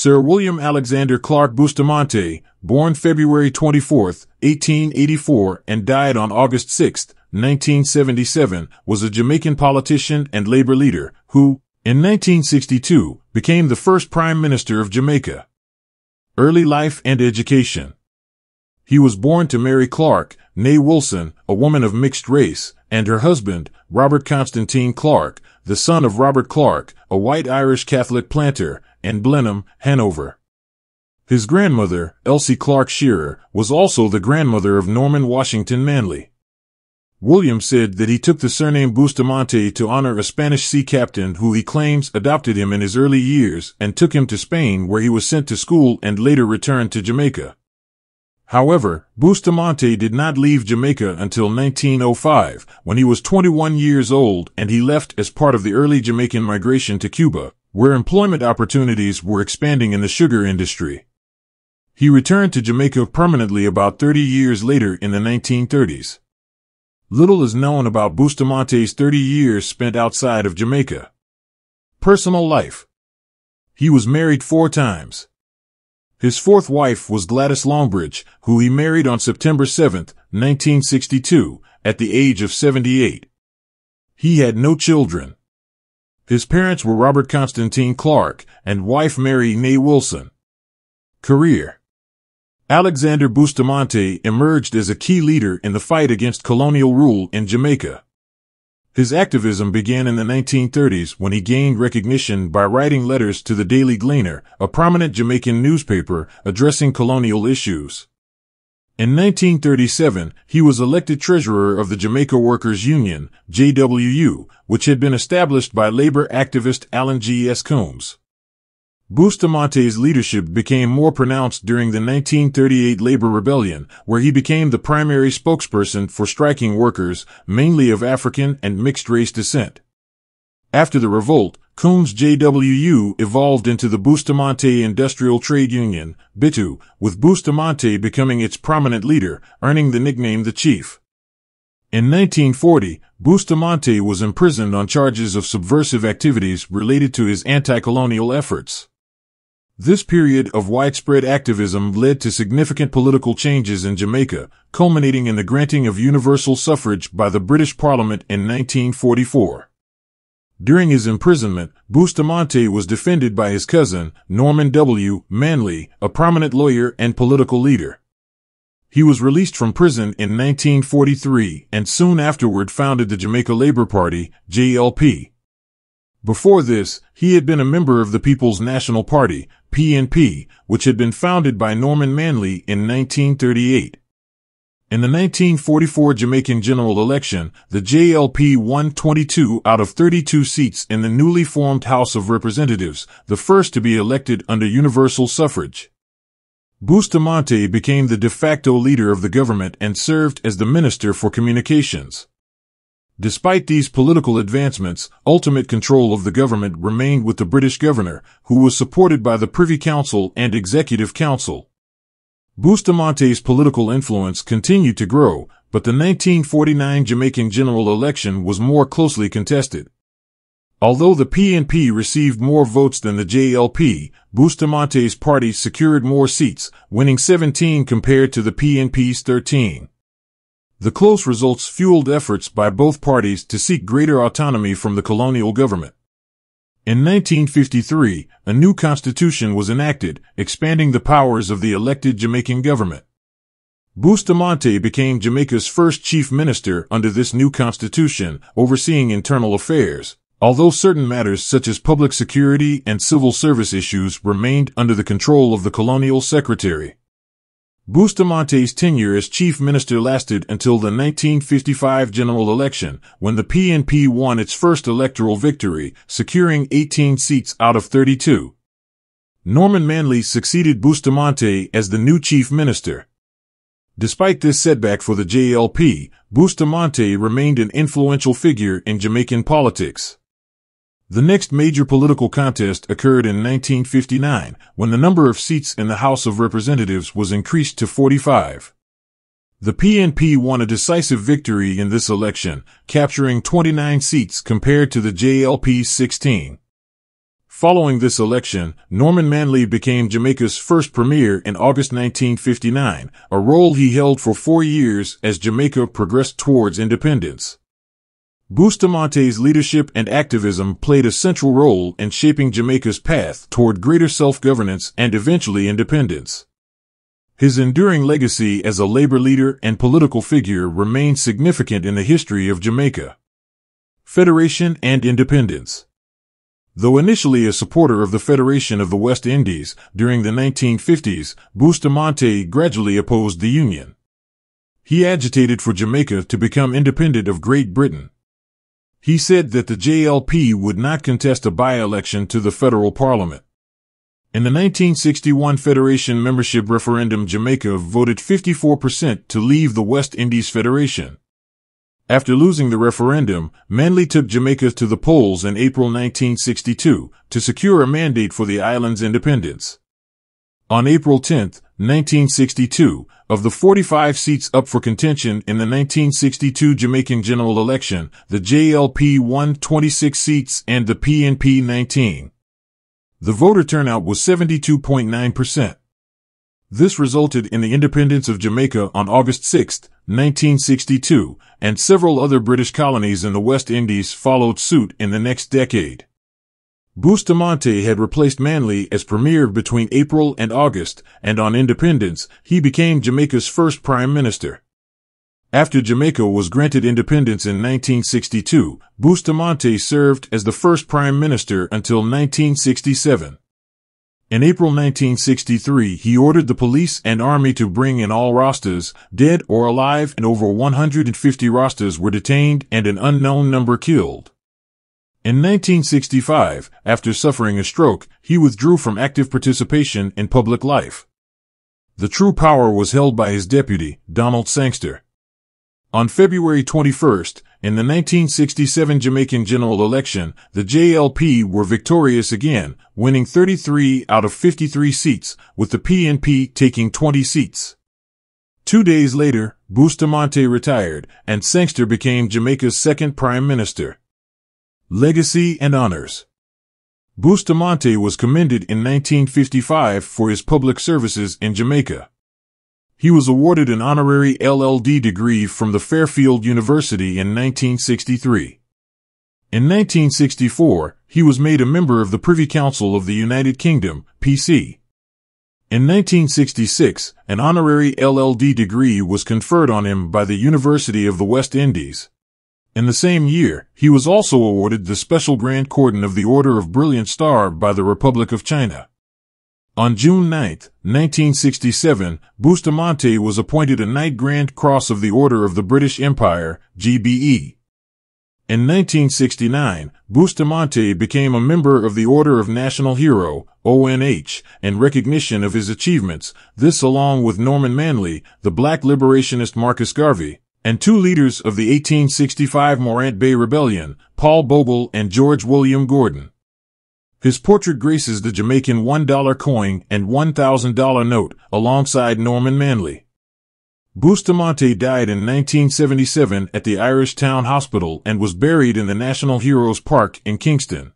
Sir William Alexander Clarke Bustamante, born February 24, 1884 and died on August 6, 1977, was a Jamaican politician and labor leader who, in 1962, became the first Prime Minister of Jamaica. Early life and education. He was born to Mary Clarke, née Wilson, a woman of mixed race, and her husband, Robert Constantine Clarke, the son of Robert Clarke, a white Irish Catholic planter, and Blenheim, Hanover. His grandmother, Elsie Clarke Shearer, was also the grandmother of Norman Washington Manley. William said that he took the surname Bustamante to honor a Spanish sea captain who he claims adopted him in his early years and took him to Spain, where he was sent to school and later returned to Jamaica. However, Bustamante did not leave Jamaica until 1905, when he was 21 years old, and he left as part of the early Jamaican migration to Cuba, where employment opportunities were expanding in the sugar industry. He returned to Jamaica permanently about 30 years later in the 1930s. Little is known about Bustamante's 30 years spent outside of Jamaica. Personal life. He was married 4 times. His 4th wife was Gladys Longbridge, who he married on September 7, 1962, at the age of 78. He had no children. His parents were Robert Constantine Clarke and wife Mary née Wilson. Career. Alexander Bustamante emerged as a key leader in the fight against colonial rule in Jamaica. His activism began in the 1930s when he gained recognition by writing letters to the Daily Glaner, a prominent Jamaican newspaper, addressing colonial issues. In 1937, he was elected treasurer of the Jamaica Workers' Union, JWU, which had been established by labor activist Allen G. S. Coombs. Bustamante's leadership became more pronounced during the 1938 labor rebellion, where he became the primary spokesperson for striking workers, mainly of African and mixed-race descent. After the revolt, Coombs' JWU evolved into the Bustamante Industrial Trade Union, BITU, with Bustamante becoming its prominent leader, earning the nickname the Chief. In 1940, Bustamante was imprisoned on charges of subversive activities related to his anti-colonial efforts. This period of widespread activism led to significant political changes in Jamaica, culminating in the granting of universal suffrage by the British Parliament in 1944. During his imprisonment, Bustamante was defended by his cousin, Norman W. Manley, a prominent lawyer and political leader. He was released from prison in 1943 and soon afterward founded the Jamaica Labour Party, JLP. Before this, he had been a member of the People's National Party, PNP, which had been founded by Norman Manley in 1938. In the 1944 Jamaican general election, the JLP won 22 out of 32 seats in the newly formed House of Representatives, the first to be elected under universal suffrage. Bustamante became the de facto leader of the government and served as the Minister for Communications. Despite these political advancements, ultimate control of the government remained with the British governor, who was supported by the Privy Council and Executive Council. Bustamante's political influence continued to grow, but the 1949 Jamaican general election was more closely contested. Although the PNP received more votes than the JLP, Bustamante's party secured more seats, winning 17 compared to the PNP's 13. The close results fueled efforts by both parties to seek greater autonomy from the colonial government. In 1953, a new constitution was enacted, expanding the powers of the elected Jamaican government. Bustamante became Jamaica's first chief minister under this new constitution, overseeing internal affairs, although certain matters such as public security and civil service issues remained under the control of the colonial secretary. Bustamante's tenure as chief minister lasted until the 1955 general election, when the PNP won its first electoral victory, securing 18 seats out of 32. Norman Manley succeeded Bustamante as the new chief minister. Despite this setback for the JLP, Bustamante remained an influential figure in Jamaican politics. The next major political contest occurred in 1959, when the number of seats in the House of Representatives was increased to 45. The PNP won a decisive victory in this election, capturing 29 seats compared to the JLP's 16. Following this election, Norman Manley became Jamaica's first premier in August 1959, a role he held for 4 years as Jamaica progressed towards independence. Bustamante's leadership and activism played a central role in shaping Jamaica's path toward greater self-governance and eventually independence. His enduring legacy as a labor leader and political figure remains significant in the history of Jamaica. Federation and independence. Though initially a supporter of the Federation of the West Indies, during the 1950s, Bustamante gradually opposed the Union. He agitated for Jamaica to become independent of Great Britain. He said that the JLP would not contest a by-election to the federal parliament. In the 1961 Federation membership referendum, Jamaica voted 54% to leave the West Indies Federation. After losing the referendum, Manley took Jamaica to the polls in April 1962 to secure a mandate for the island's independence. On April 10, 1962, of the 45 seats up for contention in the 1962 Jamaican general election, the JLP won 26 seats and the PNP 19. The voter turnout was 72.9%. This resulted in the independence of Jamaica on August 6, 1962, and several other British colonies in the West Indies followed suit in the next decade. Bustamante had replaced Manley as premier between April and August, and on independence, he became Jamaica's first prime minister. After Jamaica was granted independence in 1962, Bustamante served as the first prime minister until 1967. In April 1963, he ordered the police and army to bring in all Rastas, dead or alive, and over 150 Rastas were detained and an unknown number killed. In 1965, after suffering a stroke, he withdrew from active participation in public life. The true power was held by his deputy, Donald Sangster. On February 21st, in the 1967 Jamaican general election, the JLP were victorious again, winning 33 out of 53 seats, with the PNP taking 20 seats. 2 days later, Bustamante retired, and Sangster became Jamaica's second prime minister. Legacy and honors. Bustamante was commended in 1955 for his public services in Jamaica. He was awarded an honorary LLD degree from the Fairfield University in 1963. In 1964, he was made a member of the Privy Council of the United Kingdom, PC. In 1966, an honorary LLD degree was conferred on him by the University of the West Indies. In the same year, he was also awarded the Special Grand Cordon of the Order of Brilliant Star by the Republic of China. On June 9, 1967, Bustamante was appointed a Knight Grand Cross of the Order of the British Empire, GBE. In 1969, Bustamante became a member of the Order of National Hero, ONH, in recognition of his achievements, this along with Norman Manley, the black liberationist Marcus Garvey, and 2 leaders of the 1865 Morant Bay Rebellion, Paul Bogle and George William Gordon. His portrait graces the Jamaican $1 coin and $1,000 note, alongside Norman Manley. Bustamante died in 1977 at the Irish Town Hospital and was buried in the National Heroes Park in Kingston.